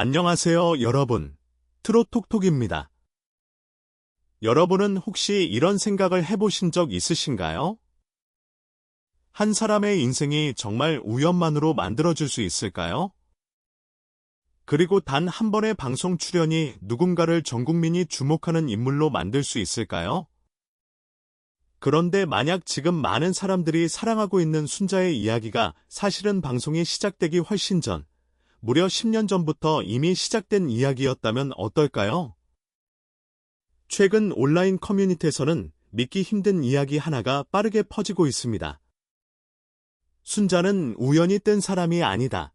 안녕하세요, 여러분. 트롯톡톡입니다. 여러분은 혹시 이런 생각을 해보신 적 있으신가요? 한 사람의 인생이 정말 우연만으로 만들어질 수 있을까요? 그리고 단 한 번의 방송 출연이 누군가를 전 국민이 주목하는 인물로 만들 수 있을까요? 그런데 만약 지금 많은 사람들이 사랑하고 있는 순자의 이야기가 사실은 방송이 시작되기 훨씬 전, 무려 10년 전부터 이미 시작된 이야기였다면 어떨까요? 최근 온라인 커뮤니티에서는 믿기 힘든 이야기 하나가 빠르게 퍼지고 있습니다. 순자는 우연히 뜬 사람이 아니다.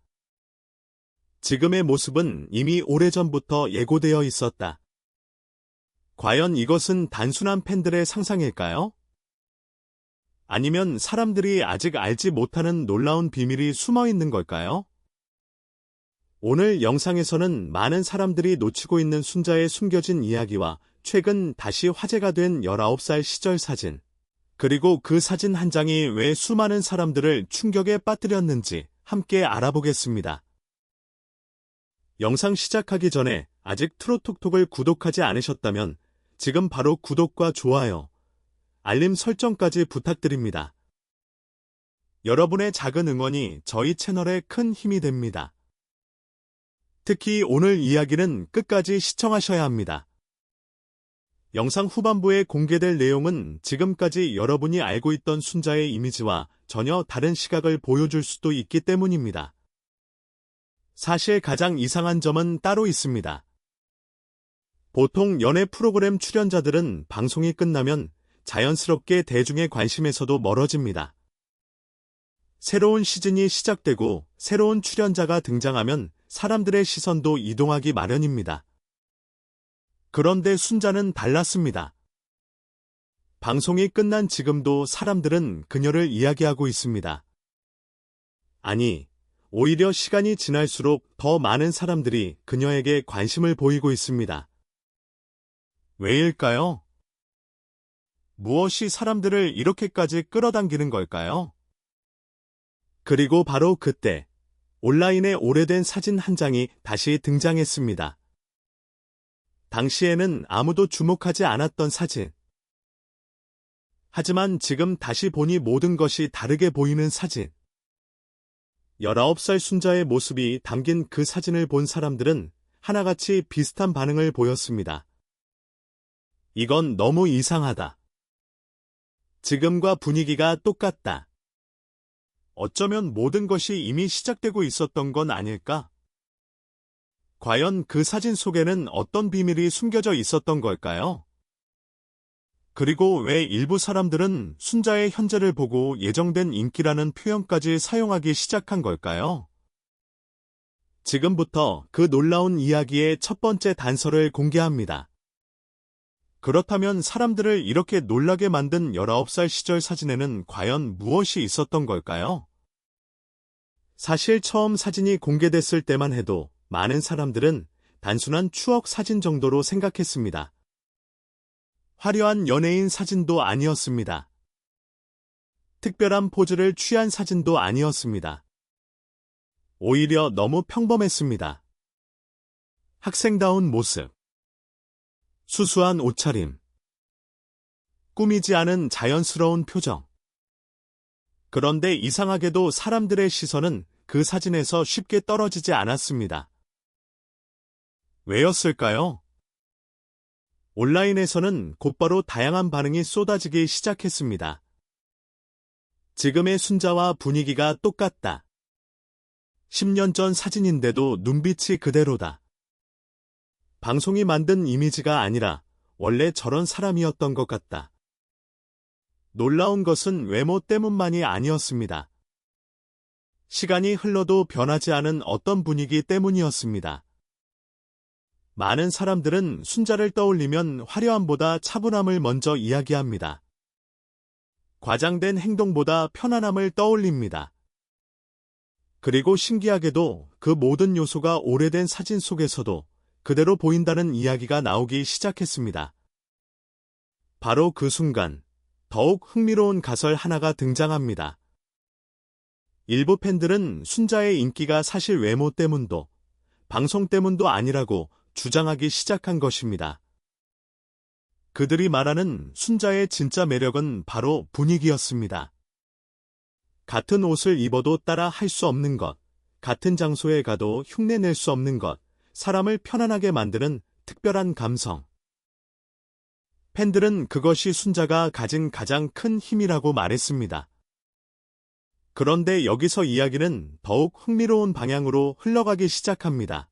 지금의 모습은 이미 오래전부터 예고되어 있었다. 과연 이것은 단순한 팬들의 상상일까요? 아니면 사람들이 아직 알지 못하는 놀라운 비밀이 숨어 있는 걸까요? 오늘 영상에서는 많은 사람들이 놓치고 있는 순자의 숨겨진 이야기와 최근 다시 화제가 된 19살 시절 사진, 그리고 그 사진 한 장이 왜 수많은 사람들을 충격에 빠뜨렸는지 함께 알아보겠습니다. 영상 시작하기 전에 아직 트롯톡톡을 구독하지 않으셨다면 지금 바로 구독과 좋아요, 알림 설정까지 부탁드립니다. 여러분의 작은 응원이 저희 채널에 큰 힘이 됩니다. 특히 오늘 이야기는 끝까지 시청하셔야 합니다. 영상 후반부에 공개될 내용은 지금까지 여러분이 알고 있던 순자의 이미지와 전혀 다른 시각을 보여줄 수도 있기 때문입니다. 사실 가장 이상한 점은 따로 있습니다. 보통 연애 프로그램 출연자들은 방송이 끝나면 자연스럽게 대중의 관심에서도 멀어집니다. 새로운 시즌이 시작되고 새로운 출연자가 등장하면 사람들의 시선도 이동하기 마련입니다. 그런데 순자는 달랐습니다. 방송이 끝난 지금도 사람들은 그녀를 이야기하고 있습니다. 아니, 오히려 시간이 지날수록 더 많은 사람들이 그녀에게 관심을 보이고 있습니다. 왜일까요? 무엇이 사람들을 이렇게까지 끌어당기는 걸까요? 그리고 바로 그때 온라인에 오래된 사진 한 장이 다시 등장했습니다. 당시에는 아무도 주목하지 않았던 사진. 하지만 지금 다시 보니 모든 것이 다르게 보이는 사진. 19살 순자의 모습이 담긴 그 사진을 본 사람들은 하나같이 비슷한 반응을 보였습니다. 이건 너무 이상하다. 지금과 분위기가 똑같다. 어쩌면 모든 것이 이미 시작되고 있었던 건 아닐까? 과연 그 사진 속에는 어떤 비밀이 숨겨져 있었던 걸까요? 그리고 왜 일부 사람들은 순자의 현재를 보고 예정된 인기라는 표현까지 사용하기 시작한 걸까요? 지금부터 그 놀라운 이야기의 첫 번째 단서를 공개합니다. 그렇다면 사람들을 이렇게 놀라게 만든 19살 시절 사진에는 과연 무엇이 있었던 걸까요? 사실 처음 사진이 공개됐을 때만 해도 많은 사람들은 단순한 추억 사진 정도로 생각했습니다. 화려한 연예인 사진도 아니었습니다. 특별한 포즈를 취한 사진도 아니었습니다. 오히려 너무 평범했습니다. 학생다운 모습, 수수한 옷차림, 꾸미지 않은 자연스러운 표정. 그런데 이상하게도 사람들의 시선은 그 사진에서 쉽게 떨어지지 않았습니다. 왜였을까요? 온라인에서는 곧바로 다양한 반응이 쏟아지기 시작했습니다. 지금의 순자와 분위기가 똑같다. 10년 전 사진인데도 눈빛이 그대로다. 방송이 만든 이미지가 아니라 원래 저런 사람이었던 것 같다. 놀라운 것은 외모 때문만이 아니었습니다. 시간이 흘러도 변하지 않은 어떤 분위기 때문이었습니다. 많은 사람들은 순자를 떠올리면 화려함보다 차분함을 먼저 이야기합니다. 과장된 행동보다 편안함을 떠올립니다. 그리고 신기하게도 그 모든 요소가 오래된 사진 속에서도 그대로 보인다는 이야기가 나오기 시작했습니다. 바로 그 순간 더욱 흥미로운 가설 하나가 등장합니다. 일부 팬들은 순자의 인기가 사실 외모 때문도 방송 때문도 아니라고 주장하기 시작한 것입니다. 그들이 말하는 순자의 진짜 매력은 바로 분위기였습니다. 같은 옷을 입어도 따라 할 수 없는 것, 같은 장소에 가도 흉내낼 수 없는 것, 사람을 편안하게 만드는 특별한 감성. 팬들은 그것이 순자가 가진 가장 큰 힘이라고 말했습니다. 그런데 여기서 이야기는 더욱 흥미로운 방향으로 흘러가기 시작합니다.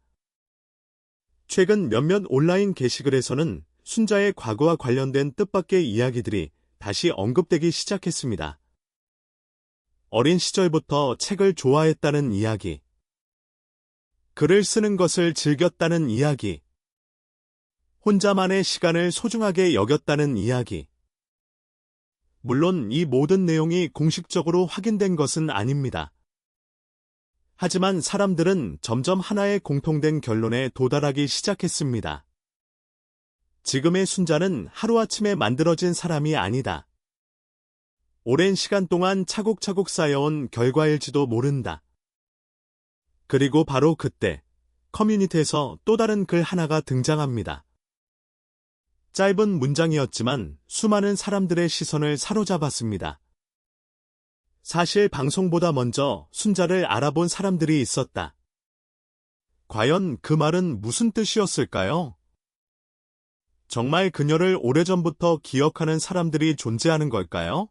최근 몇몇 온라인 게시글에서는 순자의 과거와 관련된 뜻밖의 이야기들이 다시 언급되기 시작했습니다. 어린 시절부터 책을 좋아했다는 이야기, 글을 쓰는 것을 즐겼다는 이야기, 혼자만의 시간을 소중하게 여겼다는 이야기. 물론 이 모든 내용이 공식적으로 확인된 것은 아닙니다. 하지만 사람들은 점점 하나의 공통된 결론에 도달하기 시작했습니다. 지금의 순자는 하루아침에 만들어진 사람이 아니다. 오랜 시간 동안 차곡차곡 쌓여온 결과일지도 모른다. 그리고 바로 그때 커뮤니티에서 또 다른 글 하나가 등장합니다. 짧은 문장이었지만 수많은 사람들의 시선을 사로잡았습니다. 사실 방송보다 먼저 순자를 알아본 사람들이 있었다. 과연 그 말은 무슨 뜻이었을까요? 정말 그녀를 오래전부터 기억하는 사람들이 존재하는 걸까요?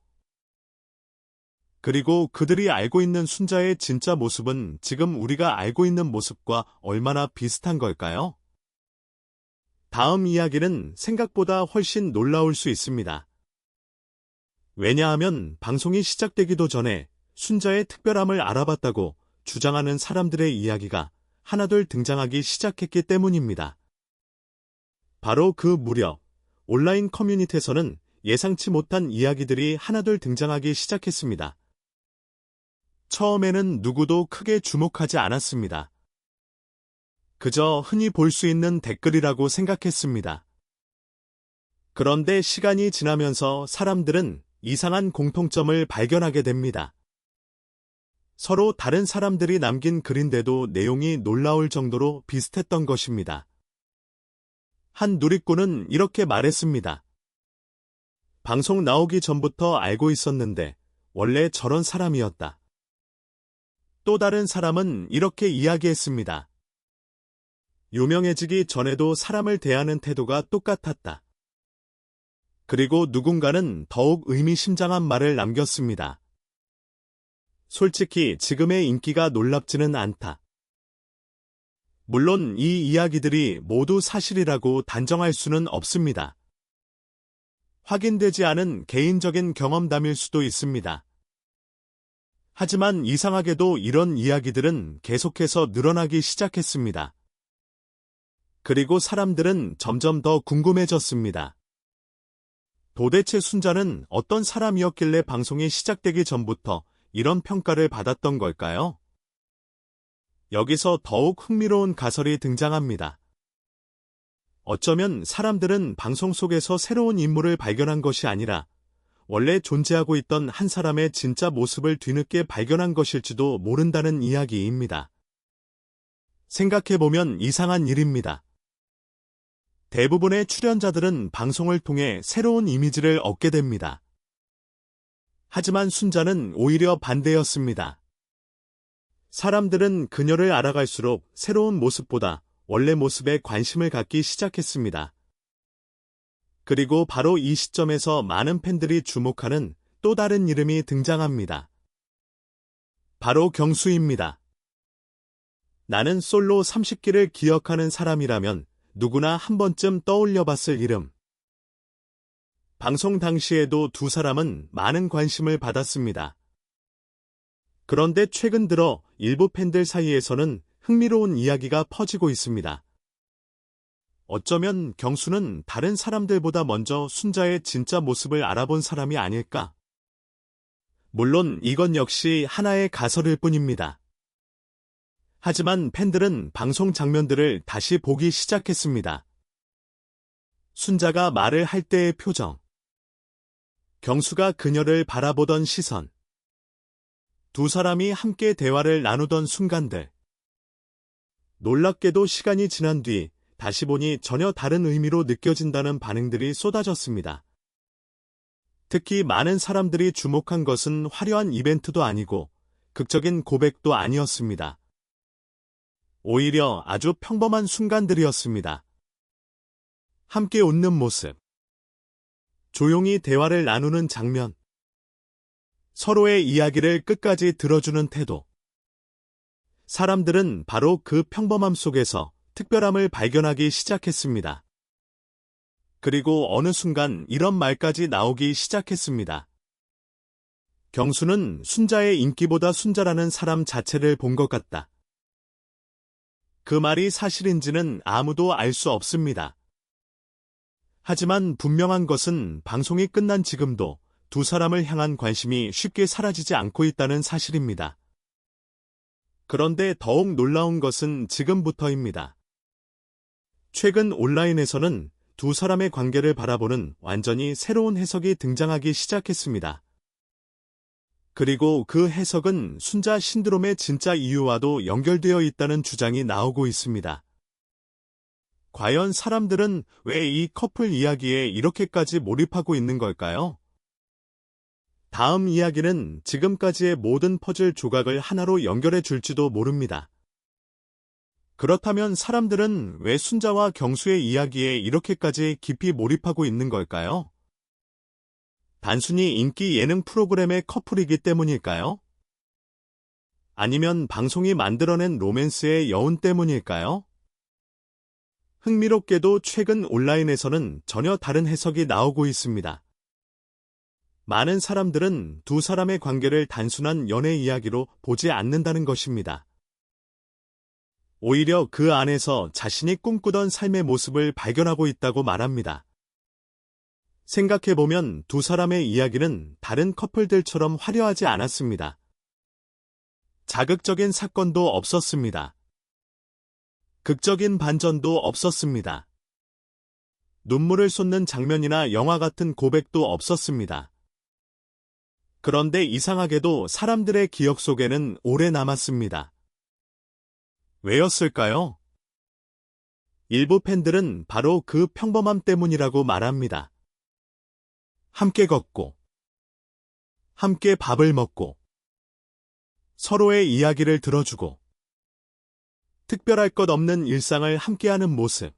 그리고 그들이 알고 있는 순자의 진짜 모습은 지금 우리가 알고 있는 모습과 얼마나 비슷한 걸까요? 다음 이야기는 생각보다 훨씬 놀라울 수 있습니다. 왜냐하면 방송이 시작되기도 전에 순자의 특별함을 알아봤다고 주장하는 사람들의 이야기가 하나둘 등장하기 시작했기 때문입니다. 바로 그 무렵 온라인 커뮤니티에서는 예상치 못한 이야기들이 하나둘 등장하기 시작했습니다. 처음에는 누구도 크게 주목하지 않았습니다. 그저 흔히 볼 수 있는 댓글이라고 생각했습니다. 그런데 시간이 지나면서 사람들은 이상한 공통점을 발견하게 됩니다. 서로 다른 사람들이 남긴 글인데도 내용이 놀라울 정도로 비슷했던 것입니다. 한 누리꾼은 이렇게 말했습니다. 방송 나오기 전부터 알고 있었는데 원래 저런 사람이었다. 또 다른 사람은 이렇게 이야기했습니다. 유명해지기 전에도 사람을 대하는 태도가 똑같았다. 그리고 누군가는 더욱 의미심장한 말을 남겼습니다. 솔직히 지금의 인기가 놀랍지는 않다. 물론 이 이야기들이 모두 사실이라고 단정할 수는 없습니다. 확인되지 않은 개인적인 경험담일 수도 있습니다. 하지만 이상하게도 이런 이야기들은 계속해서 늘어나기 시작했습니다. 그리고 사람들은 점점 더 궁금해졌습니다. 도대체 순자는 어떤 사람이었길래 방송이 시작되기 전부터 이런 평가를 받았던 걸까요? 여기서 더욱 흥미로운 가설이 등장합니다. 어쩌면 사람들은 방송 속에서 새로운 인물을 발견한 것이 아니라 원래 존재하고 있던 한 사람의 진짜 모습을 뒤늦게 발견한 것일지도 모른다는 이야기입니다. 생각해보면 이상한 일입니다. 대부분의 출연자들은 방송을 통해 새로운 이미지를 얻게 됩니다. 하지만 순자는 오히려 반대였습니다. 사람들은 그녀를 알아갈수록 새로운 모습보다 원래 모습에 관심을 갖기 시작했습니다. 그리고 바로 이 시점에서 많은 팬들이 주목하는 또 다른 이름이 등장합니다. 바로 경수입니다. 나는 솔로 30기를 기억하는 사람이라면 누구나 한 번쯤 떠올려 봤을 이름. 방송 당시에도 두 사람은 많은 관심을 받았습니다. 그런데 최근 들어 일부 팬들 사이에서는 흥미로운 이야기가 퍼지고 있습니다. 어쩌면 경수는 다른 사람들보다 먼저 순자의 진짜 모습을 알아본 사람이 아닐까? 물론 이건 역시 하나의 가설일 뿐입니다. 하지만 팬들은 방송 장면들을 다시 보기 시작했습니다. 순자가 말을 할 때의 표정, 경수가 그녀를 바라보던 시선, 두 사람이 함께 대화를 나누던 순간들. 놀랍게도 시간이 지난 뒤 다시 보니 전혀 다른 의미로 느껴진다는 반응들이 쏟아졌습니다. 특히 많은 사람들이 주목한 것은 화려한 이벤트도 아니고 극적인 고백도 아니었습니다. 오히려 아주 평범한 순간들이었습니다. 함께 웃는 모습, 조용히 대화를 나누는 장면, 서로의 이야기를 끝까지 들어주는 태도. 사람들은 바로 그 평범함 속에서 특별함을 발견하기 시작했습니다. 그리고 어느 순간 이런 말까지 나오기 시작했습니다. 경수는 순자의 인기보다 순자라는 사람 자체를 본 것 같다. 그 말이 사실인지는 아무도 알 수 없습니다. 하지만 분명한 것은 방송이 끝난 지금도 두 사람을 향한 관심이 쉽게 사라지지 않고 있다는 사실입니다. 그런데 더욱 놀라운 것은 지금부터입니다. 최근 온라인에서는 두 사람의 관계를 바라보는 완전히 새로운 해석이 등장하기 시작했습니다. 그리고 그 해석은 순자 신드롬의 진짜 이유와도 연결되어 있다는 주장이 나오고 있습니다. 과연 사람들은 왜 이 커플 이야기에 이렇게까지 몰입하고 있는 걸까요? 다음 이야기는 지금까지의 모든 퍼즐 조각을 하나로 연결해 줄지도 모릅니다. 그렇다면 사람들은 왜 순자와 경수의 이야기에 이렇게까지 깊이 몰입하고 있는 걸까요? 단순히 인기 예능 프로그램의 커플이기 때문일까요? 아니면 방송이 만들어낸 로맨스의 여운 때문일까요? 흥미롭게도 최근 온라인에서는 전혀 다른 해석이 나오고 있습니다. 많은 사람들은 두 사람의 관계를 단순한 연애 이야기로 보지 않는다는 것입니다. 오히려 그 안에서 자신이 꿈꾸던 삶의 모습을 발견하고 있다고 말합니다. 생각해보면 두 사람의 이야기는 다른 커플들처럼 화려하지 않았습니다. 자극적인 사건도 없었습니다. 극적인 반전도 없었습니다. 눈물을 쏟는 장면이나 영화 같은 고백도 없었습니다. 그런데 이상하게도 사람들의 기억 속에는 오래 남았습니다. 왜였을까요? 일부 팬들은 바로 그 평범함 때문이라고 말합니다. 함께 걷고, 함께 밥을 먹고, 서로의 이야기를 들어주고, 특별할 것 없는 일상을 함께하는 모습.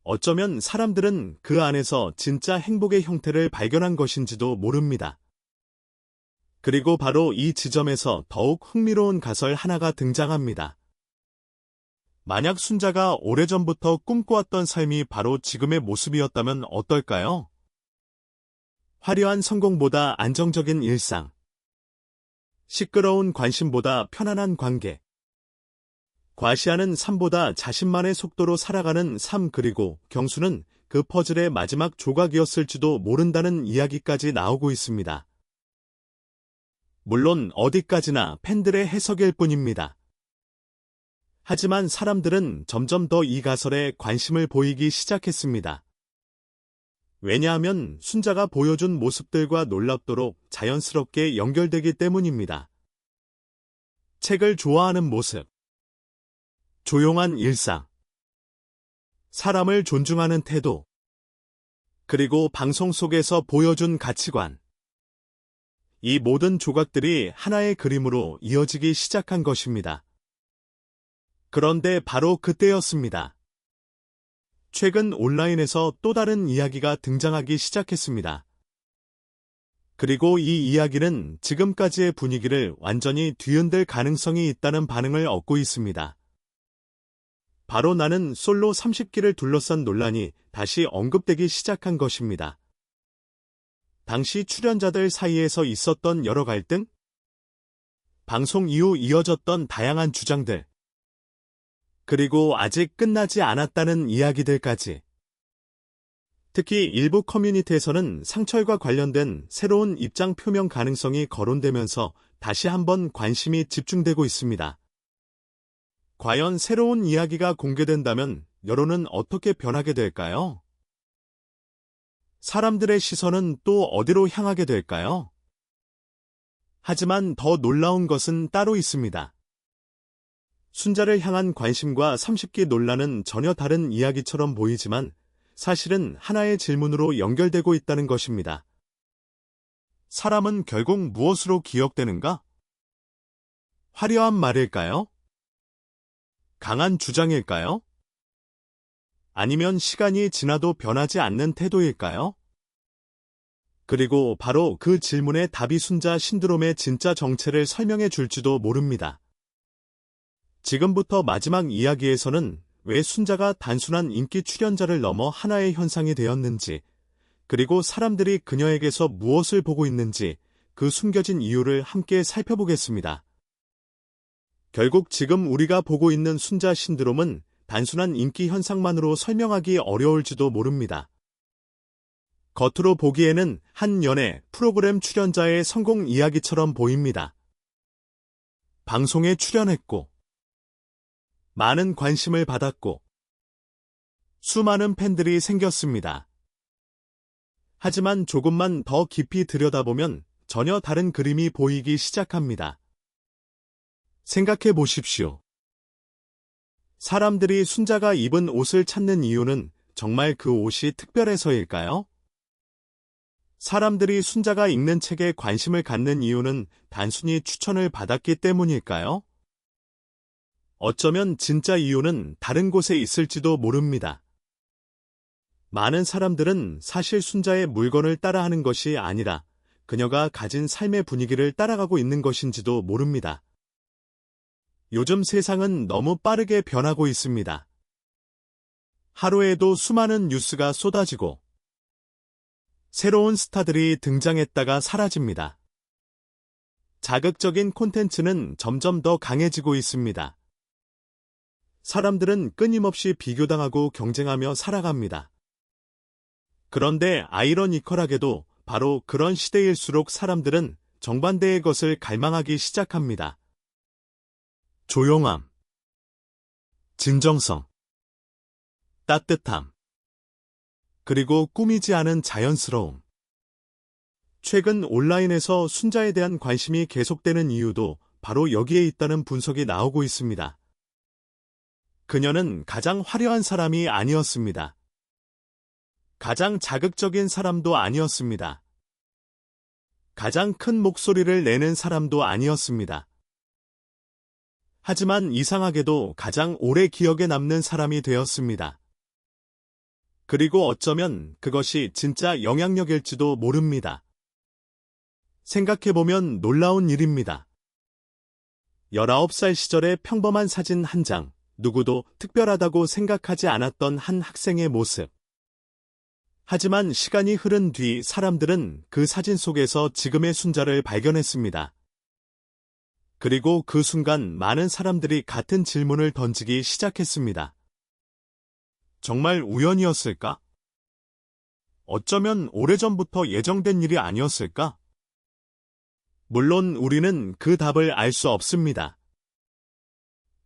어쩌면 사람들은 그 안에서 진짜 행복의 형태를 발견한 것인지도 모릅니다. 그리고 바로 이 지점에서 더욱 흥미로운 가설 하나가 등장합니다. 만약 순자가 오래전부터 꿈꿔왔던 삶이 바로 지금의 모습이었다면 어떨까요? 화려한 성공보다 안정적인 일상, 시끄러운 관심보다 편안한 관계, 과시하는 삶보다 자신만의 속도로 살아가는 삶. 그리고 경수는 그 퍼즐의 마지막 조각이었을지도 모른다는 이야기까지 나오고 있습니다. 물론 어디까지나 팬들의 해석일 뿐입니다. 하지만 사람들은 점점 더 이 가설에 관심을 보이기 시작했습니다. 왜냐하면 순자가 보여준 모습들과 놀랍도록 자연스럽게 연결되기 때문입니다. 책을 좋아하는 모습, 조용한 일상, 사람을 존중하는 태도, 그리고 방송 속에서 보여준 가치관. 이 모든 조각들이 하나의 그림으로 이어지기 시작한 것입니다. 그런데 바로 그때였습니다. 최근 온라인에서 또 다른 이야기가 등장하기 시작했습니다. 그리고 이 이야기는 지금까지의 분위기를 완전히 뒤흔들 가능성이 있다는 반응을 얻고 있습니다. 바로 나는 솔로 30기를 둘러싼 논란이 다시 언급되기 시작한 것입니다. 당시 출연자들 사이에서 있었던 여러 갈등? 방송 이후 이어졌던 다양한 주장들. 그리고 아직 끝나지 않았다는 이야기들까지. 특히 일부 커뮤니티에서는 상철과 관련된 새로운 입장 표명 가능성이 거론되면서 다시 한번 관심이 집중되고 있습니다. 과연 새로운 이야기가 공개된다면 여론은 어떻게 변하게 될까요? 사람들의 시선은 또 어디로 향하게 될까요? 하지만 더 놀라운 것은 따로 있습니다. 순자를 향한 관심과 30기 논란은 전혀 다른 이야기처럼 보이지만 사실은 하나의 질문으로 연결되고 있다는 것입니다. 사람은 결국 무엇으로 기억되는가? 화려한 말일까요? 강한 주장일까요? 아니면 시간이 지나도 변하지 않는 태도일까요? 그리고 바로 그 질문의 답이 순자 신드롬의 진짜 정체를 설명해 줄지도 모릅니다. 지금부터 마지막 이야기에서는 왜 순자가 단순한 인기 출연자를 넘어 하나의 현상이 되었는지, 그리고 사람들이 그녀에게서 무엇을 보고 있는지 그 숨겨진 이유를 함께 살펴보겠습니다. 결국 지금 우리가 보고 있는 순자 신드롬은 단순한 인기 현상만으로 설명하기 어려울지도 모릅니다. 겉으로 보기에는 한 연예 프로그램 출연자의 성공 이야기처럼 보입니다. 방송에 출연했고, 많은 관심을 받았고, 수많은 팬들이 생겼습니다. 하지만 조금만 더 깊이 들여다보면 전혀 다른 그림이 보이기 시작합니다. 생각해 보십시오. 사람들이 순자가 입은 옷을 찾는 이유는 정말 그 옷이 특별해서일까요? 사람들이 순자가 읽는 책에 관심을 갖는 이유는 단순히 추천을 받았기 때문일까요? 어쩌면 진짜 이유는 다른 곳에 있을지도 모릅니다. 많은 사람들은 사실 순자의 물건을 따라하는 것이 아니라 그녀가 가진 삶의 분위기를 따라가고 있는 것인지도 모릅니다. 요즘 세상은 너무 빠르게 변하고 있습니다. 하루에도 수많은 뉴스가 쏟아지고 새로운 스타들이 등장했다가 사라집니다. 자극적인 콘텐츠는 점점 더 강해지고 있습니다. 사람들은 끊임없이 비교당하고 경쟁하며 살아갑니다. 그런데 아이러니컬하게도 바로 그런 시대일수록 사람들은 정반대의 것을 갈망하기 시작합니다. 조용함, 진정성, 따뜻함, 그리고 꾸미지 않은 자연스러움. 최근 온라인에서 순자에 대한 관심이 계속되는 이유도 바로 여기에 있다는 분석이 나오고 있습니다. 그녀는 가장 화려한 사람이 아니었습니다. 가장 자극적인 사람도 아니었습니다. 가장 큰 목소리를 내는 사람도 아니었습니다. 하지만 이상하게도 가장 오래 기억에 남는 사람이 되었습니다. 그리고 어쩌면 그것이 진짜 영향력일지도 모릅니다. 생각해보면 놀라운 일입니다. 19살 시절의 평범한 사진 한 장, 누구도 특별하다고 생각하지 않았던 한 학생의 모습. 하지만 시간이 흐른 뒤 사람들은 그 사진 속에서 지금의 순자를 발견했습니다. 그리고 그 순간 많은 사람들이 같은 질문을 던지기 시작했습니다. 정말 우연이었을까? 어쩌면 오래전부터 예정된 일이 아니었을까? 물론 우리는 그 답을 알 수 없습니다.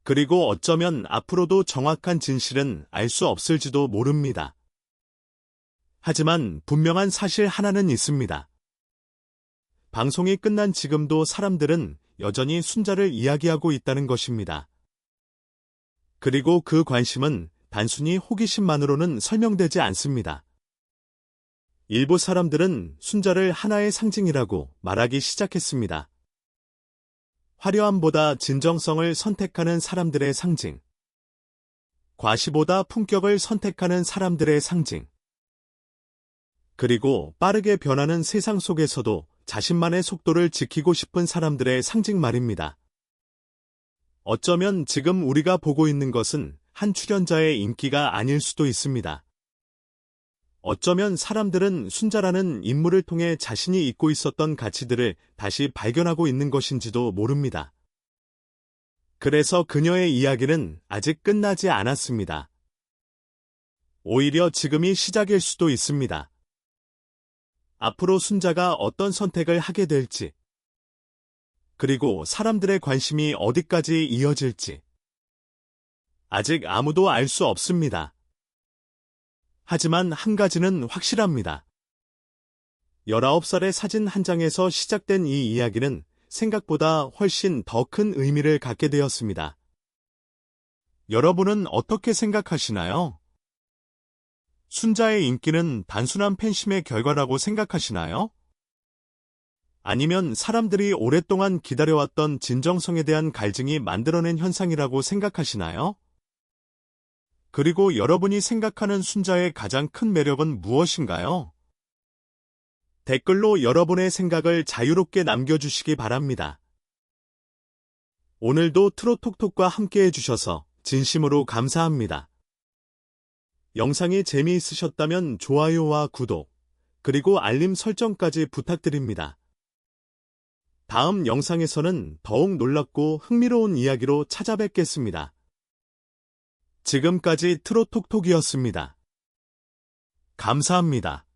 그리고 어쩌면 앞으로도 정확한 진실은 알 수 없을지도 모릅니다. 하지만 분명한 사실 하나는 있습니다. 방송이 끝난 지금도 사람들은 여전히 순자를 이야기하고 있다는 것입니다. 그리고 그 관심은 단순히 호기심만으로는 설명되지 않습니다. 일부 사람들은 순자를 하나의 상징이라고 말하기 시작했습니다. 화려함보다 진정성을 선택하는 사람들의 상징. 과시보다 품격을 선택하는 사람들의 상징. 그리고 빠르게 변하는 세상 속에서도 자신만의 속도를 지키고 싶은 사람들의 상징 말입니다. 어쩌면 지금 우리가 보고 있는 것은 한 출연자의 인기가 아닐 수도 있습니다. 어쩌면 사람들은 순자라는 인물을 통해 자신이 잊고 있었던 가치들을 다시 발견하고 있는 것인지도 모릅니다. 그래서 그녀의 이야기는 아직 끝나지 않았습니다. 오히려 지금이 시작일 수도 있습니다. 앞으로 순자가 어떤 선택을 하게 될지, 그리고 사람들의 관심이 어디까지 이어질지, 아직 아무도 알 수 없습니다. 하지만 한 가지는 확실합니다. 19살의 사진 한 장에서 시작된 이 이야기는 생각보다 훨씬 더 큰 의미를 갖게 되었습니다. 여러분은 어떻게 생각하시나요? 순자의 인기는 단순한 팬심의 결과라고 생각하시나요? 아니면 사람들이 오랫동안 기다려왔던 진정성에 대한 갈증이 만들어낸 현상이라고 생각하시나요? 그리고 여러분이 생각하는 순자의 가장 큰 매력은 무엇인가요? 댓글로 여러분의 생각을 자유롭게 남겨주시기 바랍니다. 오늘도 트롯톡톡과 함께 해주셔서 진심으로 감사합니다. 영상이 재미있으셨다면 좋아요와 구독, 그리고 알림 설정까지 부탁드립니다. 다음 영상에서는 더욱 놀랍고 흥미로운 이야기로 찾아뵙겠습니다. 지금까지 트롯톡톡이었습니다. 감사합니다.